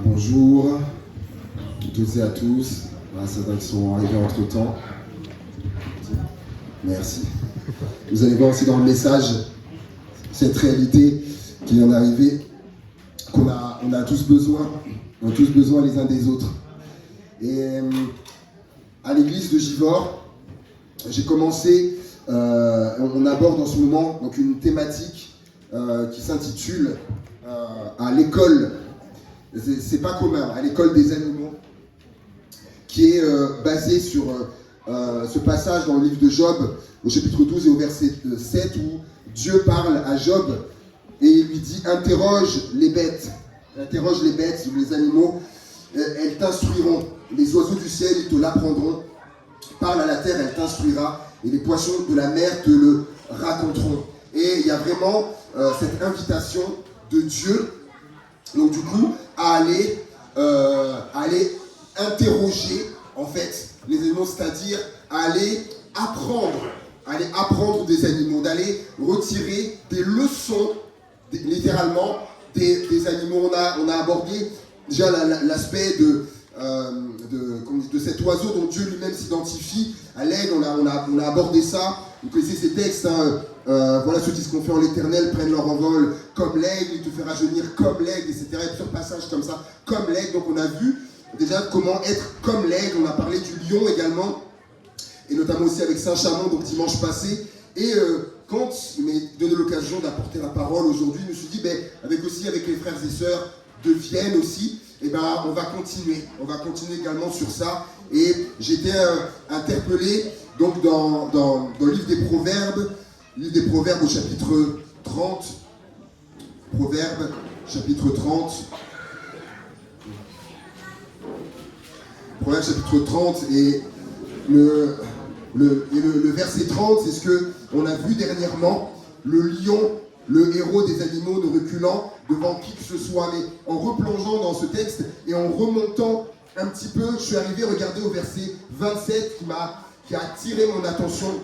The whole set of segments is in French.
Bonjour à toutes et à tous, à certains qui sont arrivés entre temps. Merci. Vous allez voir aussi dans le message cette réalité qui vient d'arriver, qu'on a tous besoin, on a tous besoin les uns des autres. Et à l'église de Givors, j'ai commencé, on aborde en ce moment donc une thématique qui s'intitule à l'école. C'est pas commun, à l'école des animaux, qui est basé sur ce passage dans le livre de Job, au chapitre 12 et au verset 7, où Dieu parle à Job et il lui dit « Interroge les bêtes, les animaux, elles t'instruiront. Les oiseaux du ciel, ils te l'apprendront. Parle à la terre, elle t'instruira, et les poissons de la mer te le raconteront. » Et il y a vraiment cette invitation de Dieu, donc du coup, à aller interroger en fait les animaux, c'est-à-dire à aller apprendre des animaux, d'aller retirer des leçons, littéralement, des animaux. On a abordé déjà l'aspect de cet oiseau dont Dieu lui-même s'identifie à l'aigle. On a abordé ça. Vous connaissez ces textes, hein, voilà, ceux qui se confient en l'Éternel prennent leur envol comme l'aigle, il te fait rajeunir comme l'aigle, etc. Il y a plusieurs passages comme ça, comme l'aigle. Donc on a vu déjà comment être comme l'aigle. On a parlé du lion également, et notamment aussi avec Saint-Chamond, donc dimanche passé. Et quand il m'a donné l'occasion d'apporter la parole aujourd'hui, je me suis dit, avec les frères et sœurs de Vienne aussi, on va continuer également sur ça. Et j'étais interpellé donc dans le livre des Proverbes au chapitre 30. Proverbes, chapitre 30. Proverbes, chapitre 30, et le verset 30, c'est ce qu'on a vu dernièrement, le lion, le héros des animaux, ne reculant devant qui que ce soit. Mais en replongeant dans ce texte et en remontant un petit peu, je suis arrivé à regarder au verset 27 qui a attiré mon attention.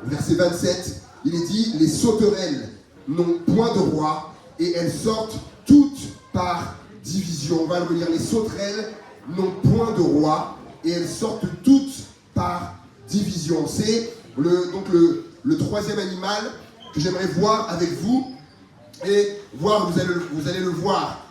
Verset 27, il est dit « Les sauterelles n'ont point de roi et elles sortent toutes par division. » On va le relire. Les sauterelles n'ont point de roi et elles sortent toutes par division. C'est le troisième animal que j'aimerais voir avec vous, et voir, vous allez le voir,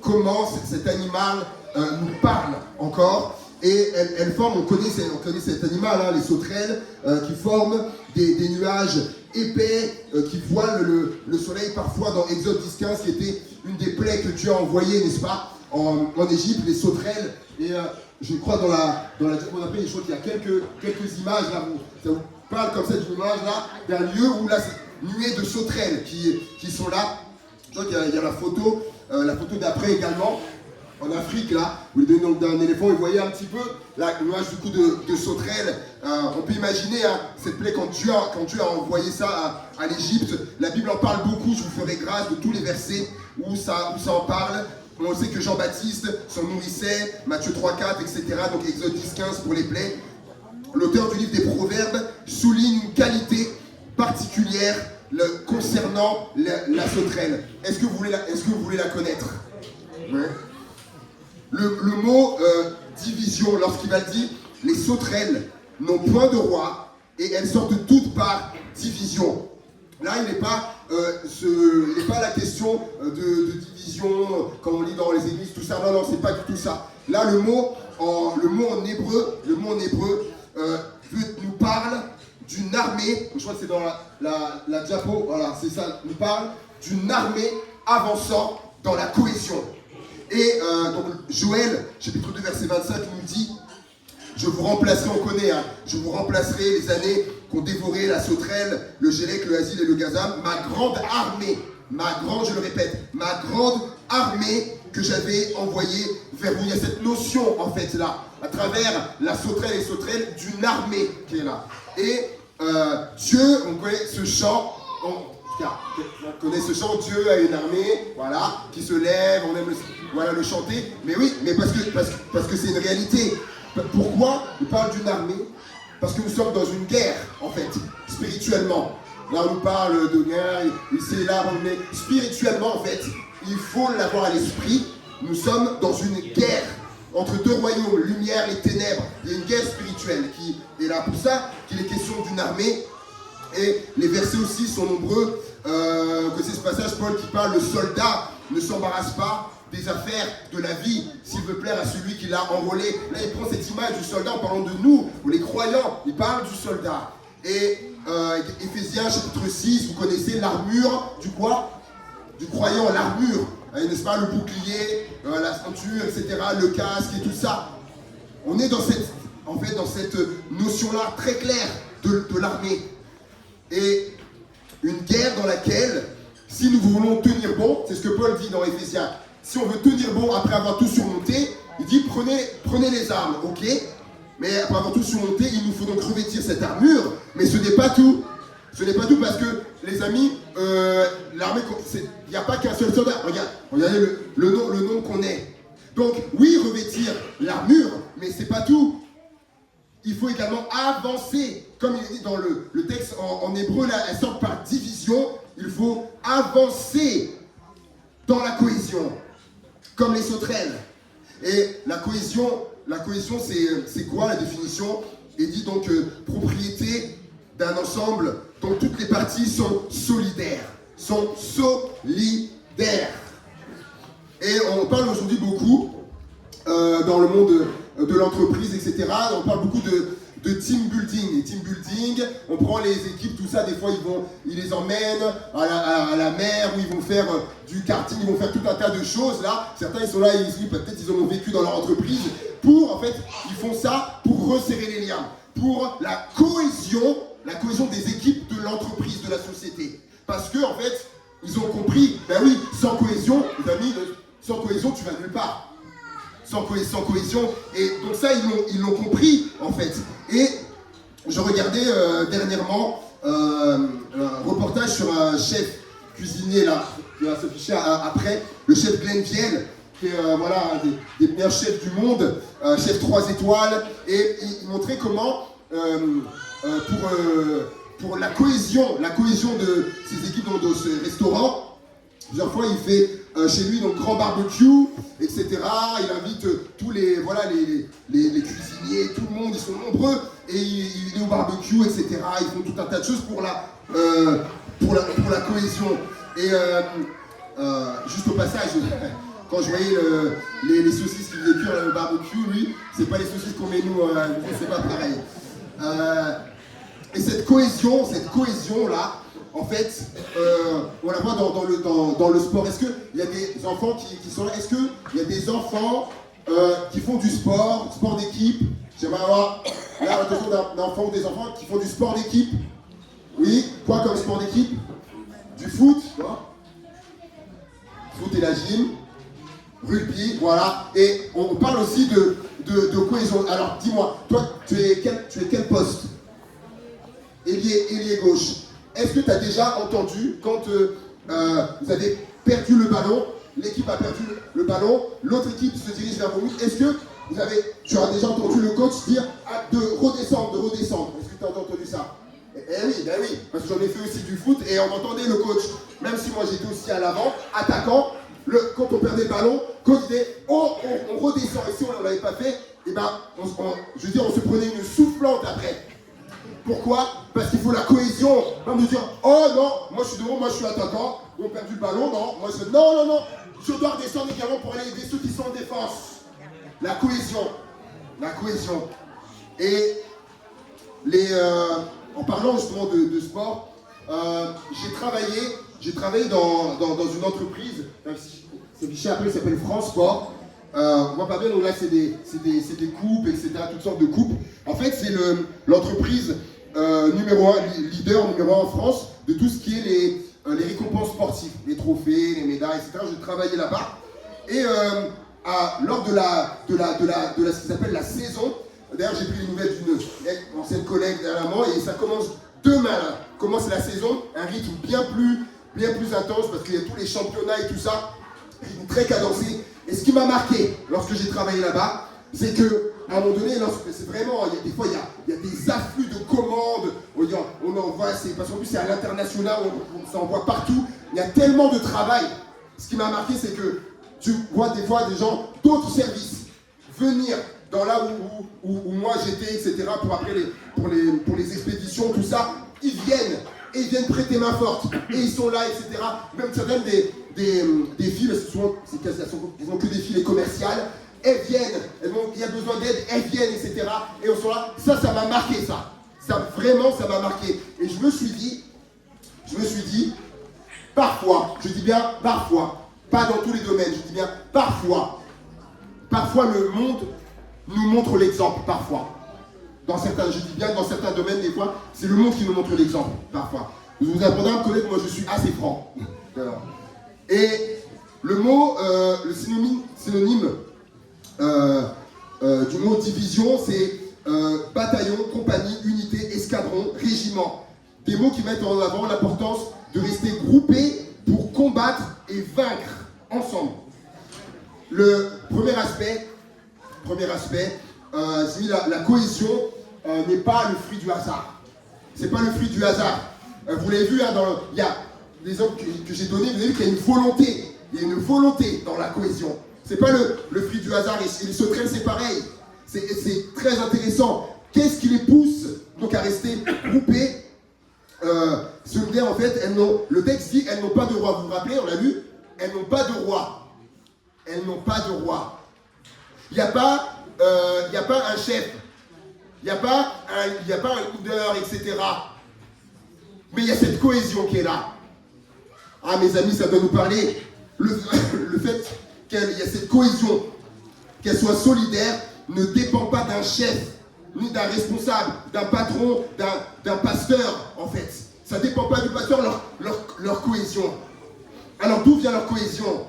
comment cet animal nous parle encore. Et elle forme, on connaît cet animal, hein, les sauterelles, qui forment des nuages épais qui voilent le soleil, parfois dans Exode 10-15, qui était une des plaies que Dieu a envoyées, n'est-ce pas, en Égypte, les sauterelles. Et je crois dans la on appelle, je crois qu'il y a quelques images là, ça vous parle comme ça d'une image là, d'un lieu où là, c'est nuée de sauterelles qui sont là. Je crois qu'il y a la photo d'après également, en Afrique là, où il donnait d'un éléphant, vous voyez un petit peu l'image du coup de sauterelles. On peut imaginer cette plaie quand Dieu a envoyé ça à l'Égypte. La Bible en parle beaucoup, je vous ferai grâce de tous les versets où ça en parle. On sait que Jean-Baptiste s'en nourrissait, Matthieu 3-4, etc. Donc Exode 10-15 pour les plaies. L'auteur du livre des Proverbes souligne une qualité particulière concernant la sauterelle. Est-ce que vous voulez la connaître? Ouais. Le mot division, lorsqu'il va dire « Les sauterelles n'ont point de roi et elles sortent toutes par division ». Là, il n'est pas la question de division, comme on lit dans les églises, tout ça. Non, c'est pas du tout ça. Là, le mot en hébreu nous parle d'une armée. Je crois que c'est dans la diapo. Voilà, c'est ça. Nous parle d'une armée avançant dans la cohésion. Et donc Joël, chapitre 2, verset 25, nous dit « Je vous remplacerai, on connaît, hein, je vous remplacerai les années qu'ont dévoré la sauterelle, le gélec, le asile et le gazam, ma grande armée, je le répète, ma grande armée que j'avais envoyée vers vous. » Il y a cette notion, en fait, là, à travers la sauterelle et sauterelle, d'une armée qui est là. Et Dieu, on connaît ce chant, on connaît ce chant, Dieu a une armée, voilà, qui se lève, on aime le chanter. Mais oui, mais parce que c'est une réalité. Pourquoi il parle d'une armée? Parce que nous sommes dans une guerre, en fait, spirituellement. Là, on nous parle de guerre, c'est là, mais spirituellement, en fait, il faut l'avoir à l'esprit Nous sommes dans une guerre entre deux royaumes, lumière et ténèbres. Il y a une guerre spirituelle qui est là. Pour ça qu'il est question d'une armée. Et les versets aussi sont nombreux. Que c'est ce passage, Paul, qui parle, le soldat ne s'embarrasse pas des affaires de la vie, s'il veut plaire à celui qui l'a enrôlé. Là, il prend cette image du soldat en parlant de nous, ou les croyants. Il parle du soldat. Et Éphésiens chapitre 6, vous connaissez l'armure du quoi? Du croyant, l'armure. N'est-ce pas? Le bouclier, la ceinture, etc., le casque et tout ça. On est dans cette, en fait, dans cette notion-là très claire de l'armée. Et une guerre dans laquelle, si nous voulons tenir bon, c'est ce que Paul dit dans Éphésiens, si on veut tenir bon après avoir tout surmonté, il dit prenez les armes, ok? Mais après avoir tout surmonté, il nous faut donc revêtir cette armure, mais ce n'est pas tout. Ce n'est pas tout parce que, les amis, l'armée, il n'y a pas qu'un seul soldat. Regardez le nom qu'on est. Donc, oui, revêtir l'armure, mais c'est pas tout. Il faut également avancer. Comme il est dit dans le texte en hébreu, là, elle sort par division. Il faut avancer dans la cohésion, comme les sauterelles. Et la cohésion, c'est quoi la définition? Il dit donc propriété d'un ensemble dont toutes les parties sont solidaires. Et on parle aujourd'hui beaucoup, dans le monde de l'entreprise, etc., on parle beaucoup de team building. Et team building, on prend les équipes, tout ça, des fois ils les emmènent à la mer, où ils vont faire du karting, ils vont faire tout un tas de choses là. Certains ils sont là, peut-être ils en ont vécu dans leur entreprise, en fait, ils font ça pour resserrer les liens, pour la cohésion des équipes de l'entreprise, de la société. Parce que, en fait, ils ont compris, ben oui, sans cohésion, les amis, sans cohésion, tu vas nulle part. Sans cohésion. Et donc ça, ils l'ont compris, en fait. Et je regardais dernièrement un reportage sur un chef cuisinier, là, qui va s'afficher après, le chef Glenn Viel, qui est un des meilleurs chefs du monde, chef 3 étoiles, et il montrait comment, pour la cohésion de ses équipes dans ce restaurant, plusieurs fois il fait chez lui donc grand barbecue, etc. Il invite tous les cuisiniers, tout le monde, ils sont nombreux, et il est au barbecue, etc. Ils font tout un tas de choses pour la cohésion. Et juste au passage, quand je voyais les saucisses qu'il faisait cuire au barbecue, lui, c'est pas les saucisses qu'on met nous, c'est pas pareil. Et cette cohésion là, en fait, on la voit dans le sport. Est-ce qu'il y a des enfants qui sont là? Est-ce qu'il y a des enfants qui font du sport d'équipe? J'aimerais avoir là l'attention d'un enfant ou des enfants qui font du sport d'équipe. Oui, quoi comme sport d'équipe? Du foot, quoi. Foot et la gym, rugby, voilà. Et on parle aussi de cohésion. Alors dis-moi, toi, tu es quel poste? Ailier gauche. Est-ce que tu as déjà entendu quand vous avez perdu le ballon, l'équipe a perdu le ballon, l'autre équipe se dirige vers vous? Est-ce que tu as déjà entendu le coach dire de redescendre? Est-ce que tu as entendu ça? Ben oui, parce que j'en ai fait aussi du foot et on entendait le coach, même si moi j'étais aussi à l'avant, attaquant, quand on perdait le ballon, coach disait on redescend. Et si on ne l'avait pas fait, et ben, on se prenait une soufflante après. Pourquoi? Parce qu'il faut la cohésion. Pas me dire, oh non, moi je suis devant, moi je suis attaquant, on a perdu le ballon, non, moi non, je dois redescendre également pour aller aider ceux qui sont en défense. La cohésion. Et en parlant justement de sport, j'ai travaillé dans une entreprise, c'est affiché après, il s'appelle France Sport. On voit pas bien, donc là c'est des coupes, etc., toutes sortes de coupes. En fait, c'est l'entreprise leader numéro 1 en France de tout ce qui est les récompenses sportives, les trophées, les médailles, etc. J'ai travaillé là-bas. Et lors de ce qui s'appelle la saison, d'ailleurs j'ai pris les nouvelles d'une ancienne collègue derrière moi, et ça commence demain là. Commence la saison, un rythme bien plus intense parce qu'il y a tous les championnats et tout ça, rythme très cadencé. Et ce qui m'a marqué lorsque j'ai travaillé là-bas, c'est que à un moment donné, c'est vraiment, des fois il y a des afflux de commandes, on envoie, parce qu'en plus c'est à l'international, ça envoie partout, il y a tellement de travail. Ce qui m'a marqué, c'est que tu vois des fois des gens d'autres services venir dans là où moi j'étais, etc. pour après pour les expéditions, tout ça. Ils viennent et ils viennent prêter main forte et ils sont là, etc. Même certaines des filles, parce que souvent elles n'ont que des filles commerciales, elles viennent, il y a besoin d'aide, elles viennent, etc. Et on sont là, ça m'a marqué ça. Vraiment, ça m'a marqué. Et je me suis dit, parfois, je dis bien parfois, pas dans tous les domaines, je dis bien parfois le monde nous montre l'exemple, parfois. Je dis bien dans certains domaines, des fois, c'est le monde qui nous montre l'exemple, parfois. Vous apprendrez à me connaître, moi je suis assez franc. Et le mot, le synonyme du mot division, c'est bataillon, compagnie, unité, escadron, régiment. Des mots qui mettent en avant l'importance de rester groupés pour combattre et vaincre ensemble. Le premier aspect, la cohésion n'est pas le fruit du hasard. C'est pas le fruit du hasard. Vous l'avez vu, hein, il y a les exemples que j'ai donnés, vous avez vu qu'il y a une volonté. Il y a une volonté dans la cohésion. C'est pas le fruit du hasard. Et les sauterelles, c'est pareil. C'est très intéressant. Qu'est-ce qui les pousse donc à rester groupés? En fait, le texte dit elles n'ont pas de roi. Vous vous rappelez, on l'a lu? Elles n'ont pas de roi. Elles n'ont pas de roi. Il n'y a pas un chef. Il n'y a pas un leader, etc. Mais il y a cette cohésion qui est là. Ah, mes amis, ça doit nous parler. Le fait qu'il y a cette cohésion, qu'elle soit solidaire, ne dépend pas d'un chef, ni d'un responsable, d'un patron, d'un pasteur, en fait. Ça ne dépend pas du pasteur, leur cohésion. Alors, d'où vient leur cohésion?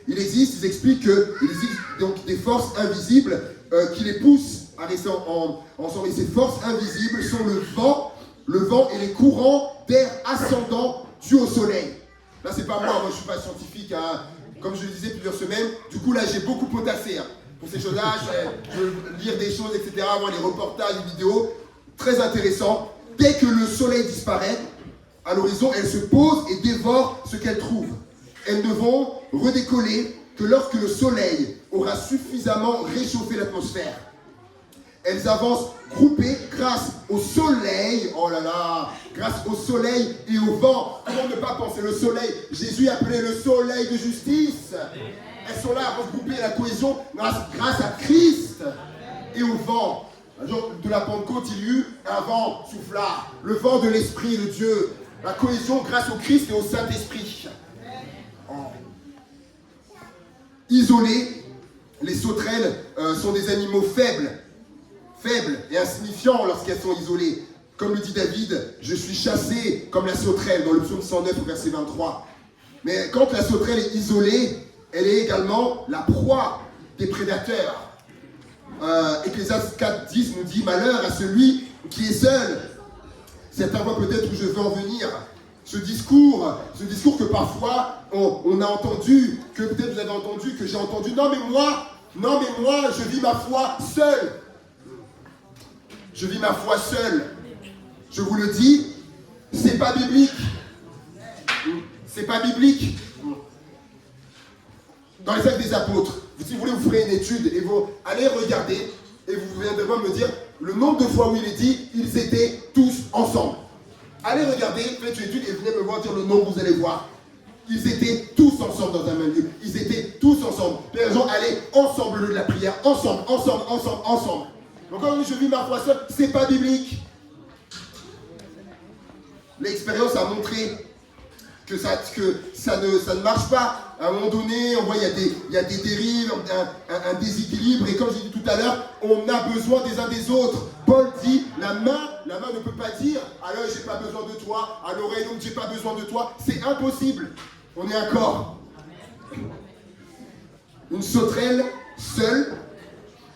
Ils expliquent qu'il existe donc des forces invisibles qui les poussent à rester ensemble. Et ces forces invisibles sont le vent et les courants d'air ascendant dus au soleil. Là, c'est pas moi je ne suis pas scientifique, hein. Comme je le disais plusieurs semaines. Du coup, là, j'ai beaucoup potassé. Hein. Pour ces choses-là, je veux lire des choses, etc., voir les reportages, les vidéos. Très intéressant. Dès que le soleil disparaît, à l'horizon, elles se posent et dévorent ce qu'elles trouvent. Elles ne vont redécoller que lorsque le soleil aura suffisamment réchauffé l'atmosphère. Elles avancent groupées grâce au soleil, oh là là, grâce au soleil et au vent. Comment ne pas penser le soleil? Jésus appelait le soleil de justice. Elles sont là à regrouper la cohésion grâce à Christ et au vent. Un jour de la Pentecôte, il y eut un vent soufflard, le vent de l'Esprit de Dieu. La cohésion grâce au Christ et au Saint-Esprit. Isolées, les sauterelles sont des animaux faibles et insignifiants lorsqu'elles sont isolées. Comme le dit David, je suis chassé comme la sauterelle dans le psaume 109 au verset 23. Mais quand la sauterelle est isolée, elle est également la proie des prédateurs. Ecclésiaste 4:10 nous dit malheur à celui qui est seul. Certains voient peut-être où je veux en venir. Ce discours que parfois on a entendu, que peut-être vous avez entendu, que j'ai entendu, non mais moi, je vis ma foi seul. Je vis ma foi seul. Je vous le dis, c'est pas biblique. C'est pas biblique. Dans les Actes des Apôtres, si vous voulez, vous ferez une étude et vous allez regarder et vous viendrez me dire le nombre de fois où il est dit, ils étaient tous ensemble. Allez regarder, faites une étude et venez me voir dire le nombre, vous allez voir. Ils étaient tous ensemble dans un même lieu. Ils étaient tous ensemble. Les gens allaient ensemble le lieu de la prière, ensemble. Donc quand je vis ma foi seule, c'est pas biblique. L'expérience a montré que ça ne marche pas. À un moment donné, on voit il y a des dérives, un déséquilibre. Et comme j'ai dit tout à l'heure, on a besoin des uns des autres. Paul dit, la main ne peut pas dire à l'œil, j'ai pas besoin de toi, à l'oreille, donc j'ai pas besoin de toi. C'est impossible. On est un corps. Une sauterelle seule,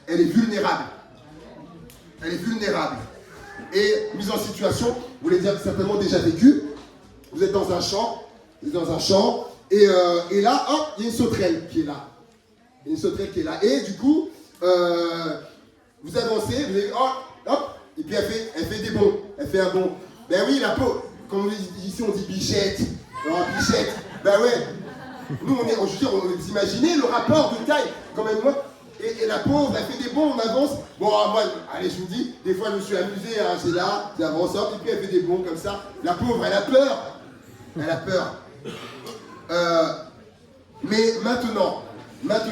elle est vulnérable. Et mise en situation, vous l'avez certainement déjà vécu. Vous êtes dans un champ, et là, hop, il y a une sauterelle qui est là. Et du coup, vous avancez, vous avez, hop, et puis elle fait des bonds. Elle fait un bond. Ben oui, la peau, comme ici on dit bichette. Non, bichette. Ben ouais. Nous, je veux dire, vous imaginez le rapport de taille, quand même, moi. Et la pauvre, elle fait des bons, on avance. Bon, moi, allez, je vous dis, des fois, je me suis amusé, hein, c'est là, c'est avance, et puis elle fait des bons comme ça. La pauvre, elle a peur. Elle a peur. Mais maintenant, l'image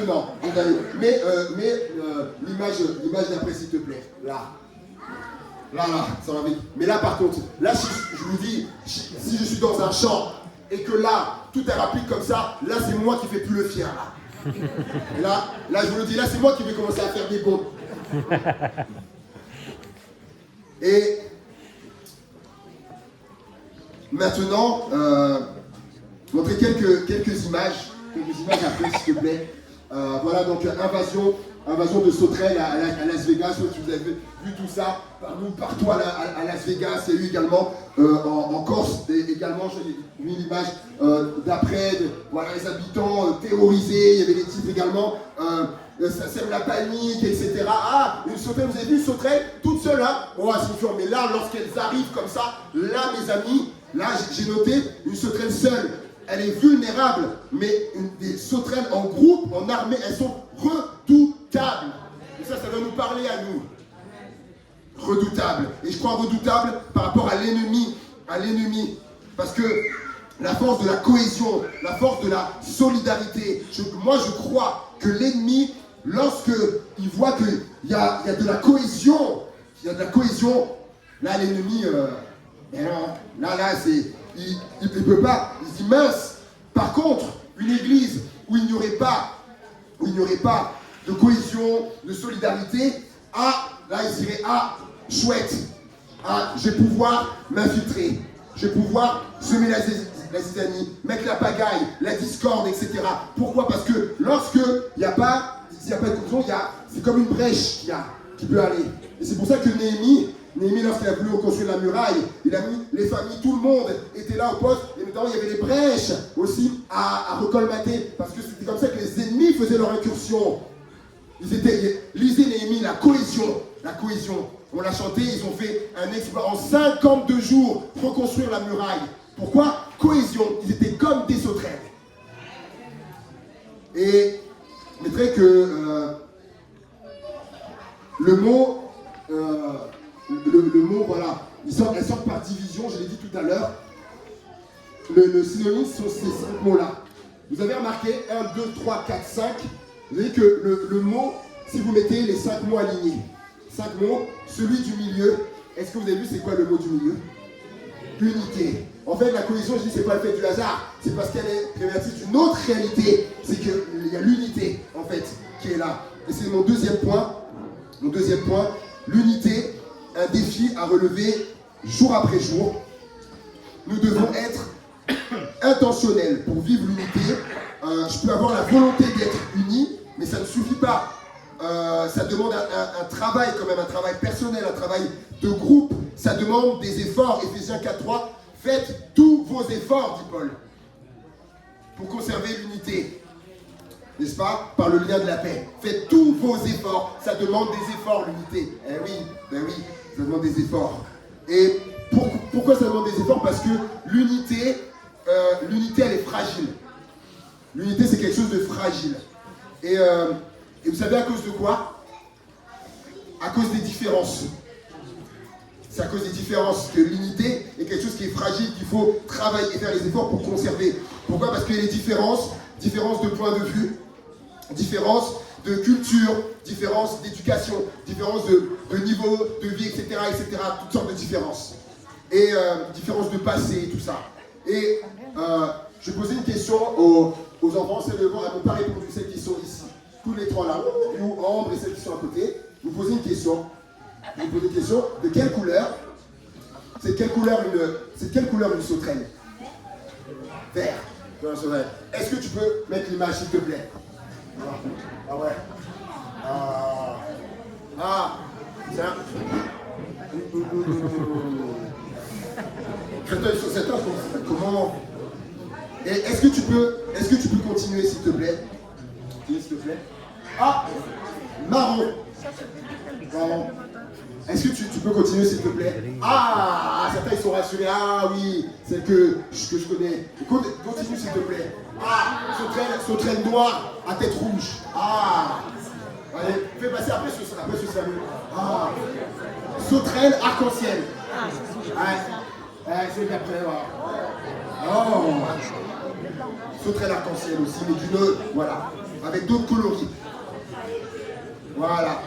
d'après, s'il te plaît. Là, ça va vite. Mais là, par contre, là, je vous dis, si je suis dans un champ et que là, tout est rapide comme ça, là, c'est moi qui fais plus le fier, là. Et là, je vous le dis, là, c'est moi qui vais commencer à faire des bombes. Et maintenant, montrer quelques images après, s'il te plaît. Voilà, donc invasion de sauterelles à Las Vegas. Vous avez vu tout ça partout à Las Vegas. Il y a eu également en Corse, également, j'ai mis l'image d'après, voilà, les habitants terrorisés. Il y avait des titres également, ça sème la panique, etc. Ah, une sauterelle, vous avez vu une sauterelle toute seule, hein? Oh, c'est sûr, mais là, lorsqu'elles arrivent comme ça, là, mes amis, là, j'ai noté une sauterelle seule. Elle est vulnérable, mais des sauterelles en groupe, en armée, elles sont redoutables. Et ça doit nous parler à nous. Redoutables. Et je crois redoutables par rapport à l'ennemi. Parce que la force de la cohésion, la force de la solidarité, moi je crois que l'ennemi, lorsqu'il voit qu'il y a de la cohésion, là l'ennemi, là c'est... Il ne peut pas, il se dit mince. Par contre, une église où il n'y aurait pas de cohésion, de solidarité, là il dirait, chouette, je vais pouvoir m'infiltrer, je vais pouvoir semer la zizanie, mettre la pagaille, la discorde, etc. Pourquoi? Parce que lorsqu'il n'y a pas de cohésion, c'est comme une brèche qui peut aller. Et c'est pour ça que Néhémie, lorsqu'il a voulu reconstruire la muraille, il a mis les familles, tout le monde était là au poste, et notamment il y avait des brèches aussi à recolmater, parce que c'était comme ça que les ennemis faisaient leur incursion. Lisez Néhémie, la cohésion. On l'a chanté, ils ont fait un exploit en 52 jours, reconstruire la muraille. Pourquoi? Cohésion, ils étaient comme des sauterelles. Et je mettrais que le mot, voilà, elles sortent par division, je l'ai dit tout à l'heure. Le synonyme sont ces 5 mots-là. Vous avez remarqué, 1, 2, 3, 4, 5. Vous voyez que le mot, si vous mettez les 5 mots alignés, 5 mots, celui du milieu, est-ce que vous avez vu c'est quoi le mot du milieu? Unité. En fait, la cohésion, je dis, c'est pas le fait du hasard, c'est parce qu'elle est révélatrice d'une autre réalité. C'est qu'il y a l'unité, en fait, qui est là. Et c'est mon deuxième point. L'unité, un défi à relever jour après jour. Nous devons être intentionnels pour vivre l'unité. Je peux avoir la volonté d'être uni, mais ça ne suffit pas. Ça demande un travail quand même, un travail personnel, un travail de groupe. Ça demande des efforts. Éphésiens 4.3, faites tous vos efforts, dit Paul, pour conserver l'unité. N'est-ce pas? Par le lien de la paix. Faites tous vos efforts. Ça demande des efforts, l'unité. Ben oui, ça demande des efforts. Et pourquoi ça demande des efforts? Parce que l'unité, elle est fragile. L'unité, c'est quelque chose de fragile. Et vous savez à cause de quoi? À cause des différences. C'est à cause des différences que l'unité est quelque chose qui est fragile, qu'il faut travailler et faire les efforts pour conserver. Pourquoi? Parce qu'il y a des différences de point de vue, différences de culture, différences d'éducation, différences de niveau de vie, etc., toutes sortes de différences. Et différences de passé, tout ça. Et je posais une question aux enfants, celles devant, elles n'ont pas répondu, celles qui sont ici. Tous les trois là, ou Ambre et celles qui sont à côté. Vous posez une question. De quelle couleur? C'est de quelle couleur une sauterelle? Vert. Est-ce que tu peux mettre l'image, s'il te plaît? Ah ouais. Tiens. Comment? Et est-ce que tu peux continuer, s'il te plaît? Marron. Est-ce que tu peux continuer, s'il te plaît? Certains ils sont rassurés. Ah oui, celle que je connais. Continue, s'il te plaît. sauterelle noire à tête rouge. Ah. Allez, fais passer après ce sera mieux. Ah. Sauterelle arc-en-ciel. Ouais, c'est bien après. Oh. Sauterelle arc-en-ciel aussi, mais d'une, voilà, avec d'autres coloris. Voilà.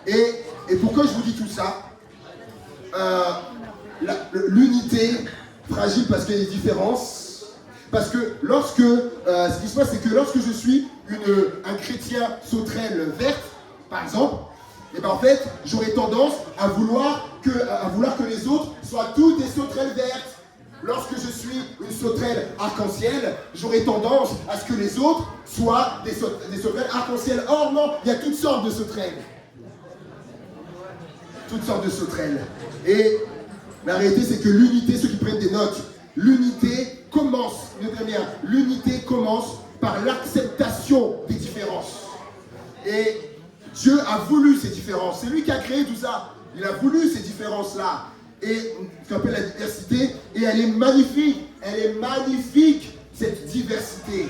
Et pourquoi je vous dis tout ça? L'unité fragile parce qu'il y a des différences. Parce que ce qui se passe, c'est que lorsque je suis un chrétien sauterelle verte, par exemple, et ben en fait, j'aurais tendance à vouloir que les autres soient tous des sauterelles vertes. Lorsque je suis une sauterelle arc-en-ciel, j'aurais tendance à ce que les autres soient des sauterelles arc-en-ciel. Or non, il y a toutes sortes de sauterelles. Toutes sortes de sauterelles. Et la réalité, c'est que l'unité, ceux qui prennent des notes, l'unité commence par l'acceptation des différences. Et Dieu a voulu ces différences. C'est lui qui a créé tout ça. Il a voulu ces différences-là. Et ce qu'on appelle la diversité. Et elle est magnifique. Elle est magnifique, cette diversité.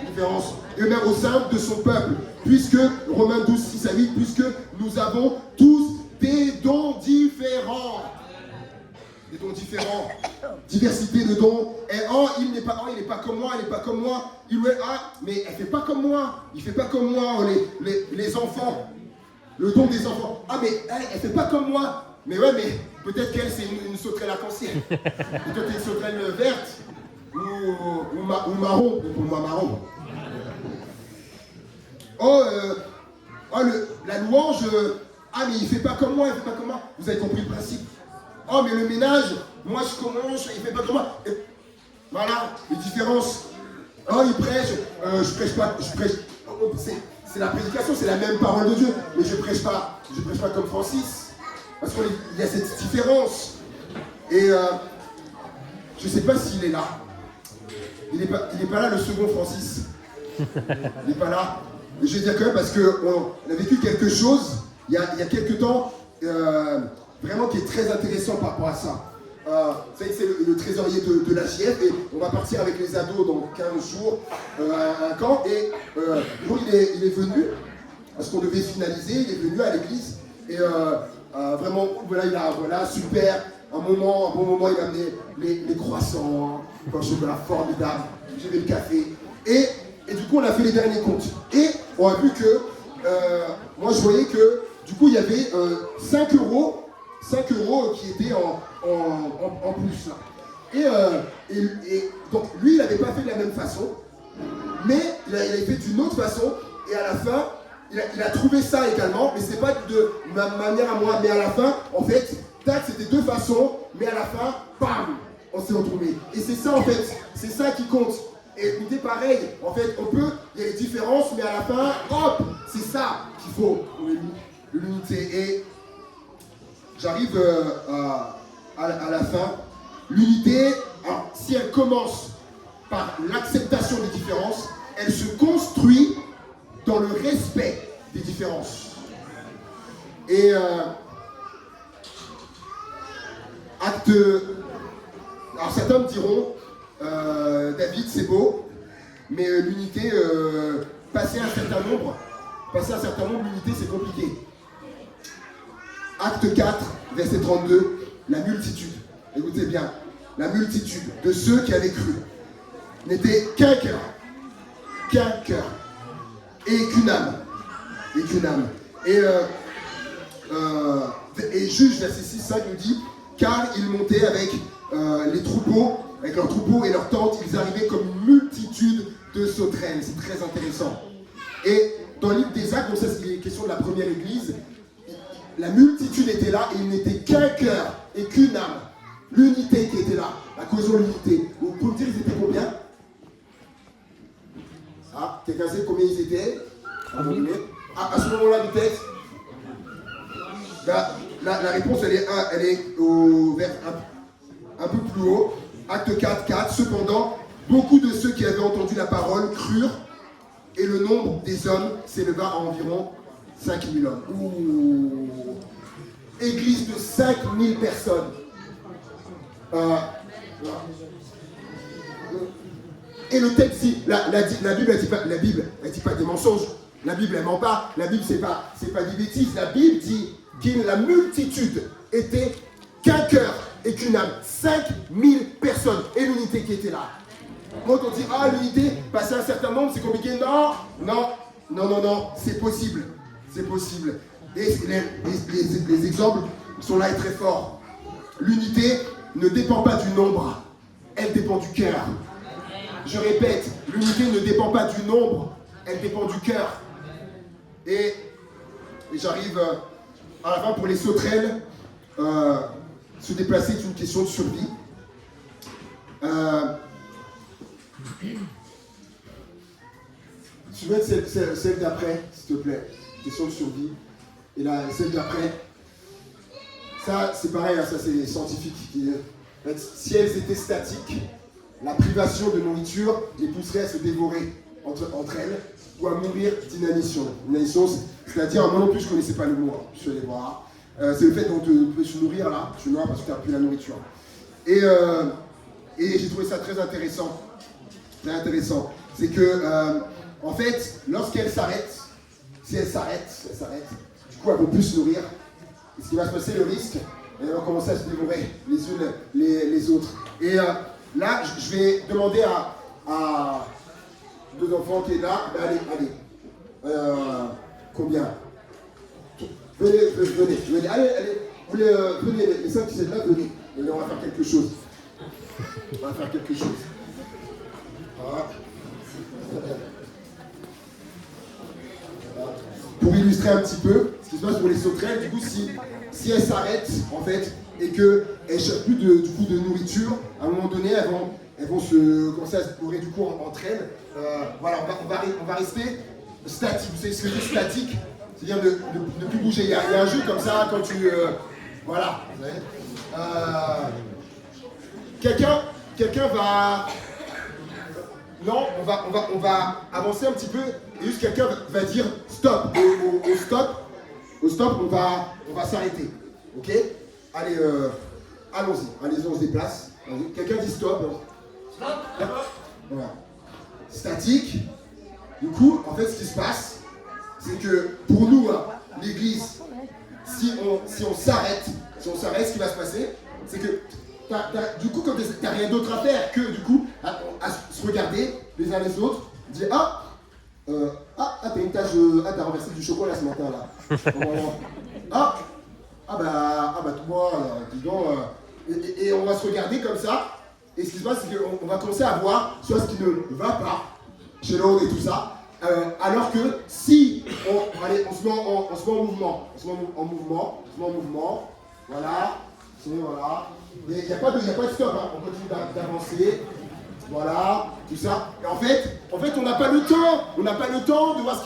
Différence. Et même au sein de son peuple. Puisque, Romains 12, 6 à 8, puisque nous avons tous des dons différents. Des dons différents. Diversité de dons. Et il n'est pas comme moi, elle n'est pas comme moi. Mais elle ne fait pas comme moi. Il ne fait pas comme moi, les enfants. Le don des enfants. Ah, mais elle ne fait pas comme moi. Mais ouais, mais peut-être qu'elle, c'est une sauterelle arc-en-ciel. Peut-être une sauterelle verte. Ou marron. Pour moi, marron. La louange. Ah, mais il ne fait pas comme moi, il ne fait pas comme moi. Vous avez compris le principe. Oh, mais le ménage, moi je commence, il ne fait pas comme moi. Et voilà, les différences. Oh, il prêche, je prêche pas. C'est la prédication, c'est la même parole de Dieu. Mais je prêche pas comme Francis. Parce qu'il y a cette différence. Et je ne sais pas s'il est là. Il n'est pas là, le second Francis. Il n'est pas là. Mais je vais dire quand même parce qu'on a vécu quelque chose il y a quelques temps, vraiment qui est très intéressant par rapport à ça. Vous savez que c'est le trésorier de la JF et on va partir avec les ados dans 15 jours à un camp. Et il est venu, parce qu'on devait finaliser, il est venu à l'église. Et vraiment, voilà, super. Un bon moment, il a amené les croissants, un chocolat formidable, j'avais le café. Et du coup, on a fait les derniers comptes. Et on a vu que, moi je voyais que, du coup, il y avait 5 euros qui étaient en plus. Là. Et donc, lui, il n'avait pas fait de la même façon, mais il avait fait d'une autre façon. Et à la fin, il a trouvé ça également, mais c'est pas de ma manière à moi. Mais à la fin, en fait, tac, c'était deux façons, mais à la fin, bam, on s'est retrouvés. Et c'est ça, en fait, c'est ça qui compte. Et l'unité, pareil, en fait, il y a des différences, mais à la fin, hop, c'est ça qu'il faut pour l'unité. Et j'arrive à la fin. L'unité, si elle commence par l'acceptation des différences, elle se construit dans le respect des différences. Et alors certains me diront, David, c'est beau, mais l'unité, passer un certain nombre, l'unité, c'est compliqué. Acte 4, verset 32, la multitude, écoutez bien, la multitude de ceux qui avaient cru n'était qu'un cœur, et qu'une âme. Et Juge, verset 6, 5 nous dit, car ils montaient avec leurs troupeaux et leurs tentes, ils arrivaient comme une multitude de sauterelles. C'est très intéressant. Et dans le livre des Actes, donc ça c'est les questions de la première église, la multitude était là et il n'était qu'un cœur et qu'une âme. L'unité qui était là, la cohésion de l'unité. Vous pouvez me dire, ils étaient combien? Ah, quelqu'un sait combien ils étaient? À ce moment-là, peut-être la réponse, elle est vers un peu plus haut. Acte 4, 4. Cependant, beaucoup de ceux qui avaient entendu la parole crurent et le nombre des hommes s'éleva à environ 5000 hommes. Ouh. Église de 5000 personnes. Et le texte dit, la Bible, elle dit pas des mensonges. La Bible, elle ment pas. La Bible, c'est pas des bêtises. La Bible dit que la multitude était qu'un cœur et qu'une âme. 5000 personnes. Et l'unité qui était là. Quand on dit, ah, l'unité, passer un certain nombre, c'est compliqué. Non, c'est possible. C'est possible. Et les exemples sont là et très forts. L'unité ne dépend pas du nombre. Elle dépend du cœur. Je répète, l'unité ne dépend pas du nombre. Elle dépend du cœur. Et j'arrive à la fin pour les sauterelles. Se déplacer est une question de survie. Tu veux celle d'après, s'il te plaît. Question de survie. Et là, celle d'après. Ça, c'est pareil, hein, ça c'est scientifique. En fait, si elles étaient statiques, la privation de nourriture les pousserait à se dévorer entre elles ou à mourir d'inanition. L'inanition, c'est-à-dire, moi non plus je ne connaissais pas le mot, hein, je suis allé voir. C'est le fait dont tu peux se nourrir là, tu noirs parce que tu n'as plus la nourriture. Et j'ai trouvé ça très intéressant. Très intéressant. C'est que, en fait, lorsqu'elle s'arrête, si elle s'arrête, du coup, elles vont plus se nourrir. Et ce qui va se passer, le risque, elles vont commencer à se dévorer les unes les autres. Et là, je vais demander à deux enfants qui est là, allez. Combien? Venez, allez. Venez, les 5 qui sont là, venez. Et on va faire quelque chose. Voilà. Pour illustrer un petit peu ce qui se passe pour les sauterelles, du coup, si elles s'arrêtent, en fait, et qu'elles ne cherchent plus de nourriture, à un moment donné, elles vont se commencer à se bourrer du coup entre elles. Voilà, on va rester statique. Vous savez ce que c'est statique? C'est-à-dire de ne plus bouger. Il y a un jeu comme ça quand tu... voilà, vous savez. Quelqu'un va... Non, on va avancer un petit peu et juste quelqu'un va dire stop. Au stop, on va s'arrêter. Ok? Allez, allons-y, on se déplace. Quelqu'un dit stop. Voilà. Statique. Du coup, en fait, ce qui se passe, c'est que pour nous, hein, l'église, si on s'arrête, ce qui va se passer, c'est que du coup, quand tu n'as rien d'autre à faire que du coup, à se regarder les uns les autres, dire t'as une tache, t'as renversé du chocolat ce matin là. Toi, dis donc, et on va se regarder comme ça, et ce qui se passe, c'est qu'on va commencer à voir soit ce qui ne va pas chez l'autre et tout ça, alors que si on se met en mouvement, voilà. Il n'y a pas de stop, hein. On continue d'avancer, voilà, tout ça. Et en fait, on n'a pas le temps de voir ce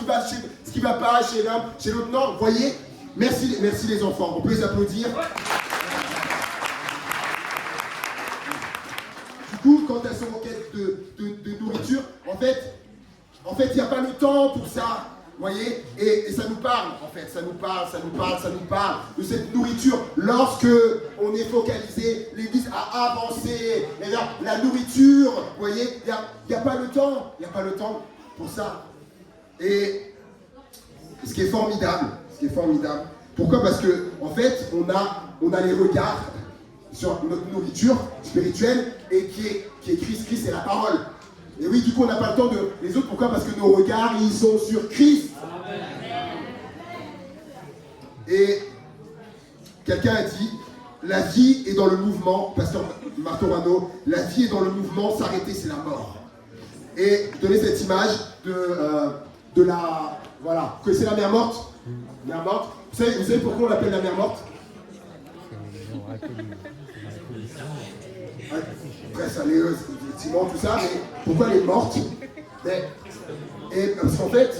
qui va pas chez l'un, chez l'autre. Non, vous voyez, merci les enfants, on peut les applaudir. Du coup, quand elles sont en quête de nourriture, en fait, il n'y a pas le temps pour ça. Vous voyez, et ça nous parle, en fait, ça nous parle de cette nourriture. Lorsque on est focalisé, l'Église a avancé, la nourriture, vous voyez, il n'y a pas le temps pour ça. Et ce qui est formidable, pourquoi? Parce que, en fait, on a les regards sur notre nourriture spirituelle et qui est Christ, c'est la parole. Et oui, du coup, on n'a pas le temps de les autres. Pourquoi? Parce que nos regards, ils sont sur Christ. Et quelqu'un a dit, la vie est dans le mouvement, pasteur Martorano, la vie est dans le mouvement, s'arrêter, c'est la mort. Et donner cette image de la... Voilà, que c'est la mer morte. Mer morte. Vous savez pourquoi on l'appelle la mer morte? Très saleuse, effectivement, tout ça, mais pourquoi elle est morte? Parce qu'en fait,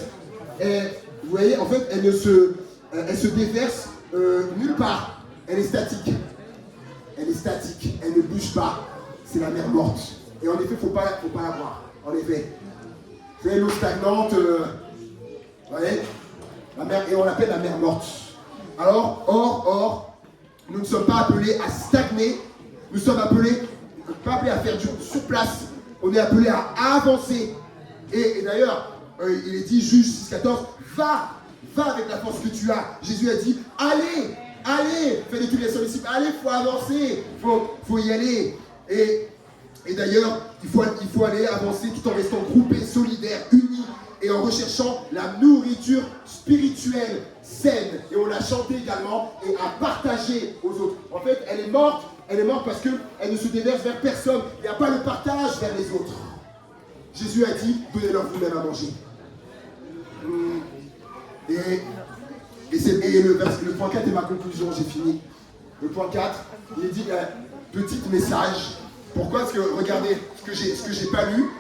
vous voyez, en fait, elle se déverse nulle part. Elle est statique, elle ne bouge pas. C'est la mer morte. Et en effet, faut pas la voir. En effet. Vous voyez, l'eau stagnante, vous voyez, la mer, et on l'appelle la mer morte. Alors, or, nous ne sommes pas appelés à stagner, nous sommes pas appelés à faire du sur place, on est appelé à avancer. Et d'ailleurs, il est dit, Juge 6,14, va avec la force que tu as. Jésus a dit, allez, faites de tous les disciples, allez, il faut avancer, faut y aller. Et d'ailleurs, il faut aller avancer tout en restant groupés, solidaires, unis, et en recherchant la nourriture spirituelle saine. Et on l'a chanté également, et à partager aux autres. En fait, elle est morte parce qu'elle ne se déverse vers personne. Il n'y a pas le partage vers les autres. Jésus a dit, donnez-leur vous-même à manger. Et le point 4 est ma conclusion, j'ai fini. Le point 4, il est dit, petit message. Pourquoi? Parce que, regardez, ce que j'ai pas lu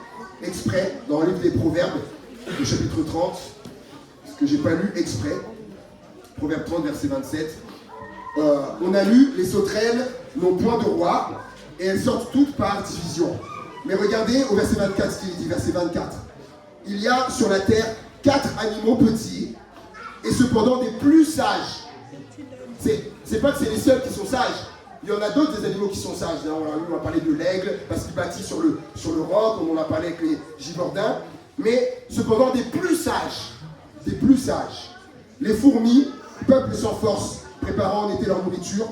exprès dans le livre des Proverbes, le chapitre 30, ce que j'ai pas lu exprès, Proverbe 30, verset 27, on a lu, les sauterelles n'ont point de roi, et elles sortent toutes par division. Mais regardez au verset 24 ce qu'il dit, verset 24. Il y a sur la terre 4 animaux petits, et cependant des plus sages. C'est pas que c'est les seuls qui sont sages. Il y en a d'autres des animaux qui sont sages. On a parlé de l'aigle, parce qu'il bâtit sur le roc, comme on a parlé avec les gibordins. Mais cependant des plus sages. Des plus sages. Les fourmis, peuple sans force, préparant en été leur nourriture.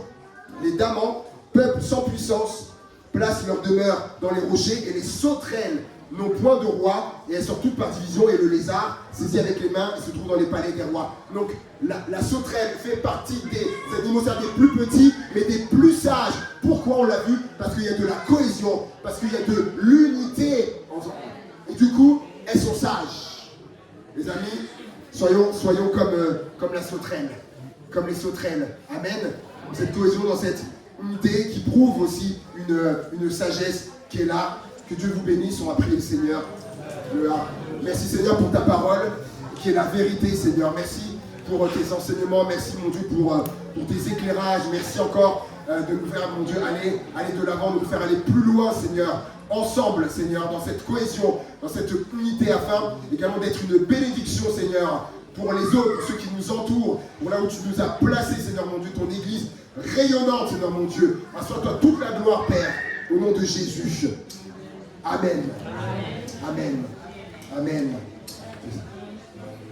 Les damans, peuple sans puissance, placent leur demeure dans les rochers. Et les sauterelles n'ont point de roi, et elles sortent toutes par division, et le lézard, saisi avec les mains, il se trouve dans les palais des rois. Donc la sauterelle fait partie des animaux, c'est des plus petits, mais des plus sages. Pourquoi on l'a vu? Parce qu'il y a de la cohésion, parce qu'il y a de l'unité. Et du coup, elles sont sages. Les amis, soyons comme la sauterelle, comme les sauterelles. Amen. Cette cohésion dans cette unité qui prouve aussi une sagesse qui est là. Que Dieu vous bénisse, on va prier le Seigneur. Merci Seigneur pour ta parole, qui est la vérité Seigneur. Merci pour tes enseignements, merci mon Dieu pour tes éclairages. Merci encore de nous faire, mon Dieu, aller de l'avant, de nous faire aller plus loin Seigneur. Ensemble Seigneur, dans cette cohésion, dans cette unité, afin également d'être une bénédiction Seigneur, pour les autres, pour ceux qui nous entourent, pour là où tu nous as placés Seigneur mon Dieu, ton église rayonnante Seigneur mon Dieu. Assois-toi toute la gloire Père, au nom de Jésus. Amen. Amen. Amen. Amen.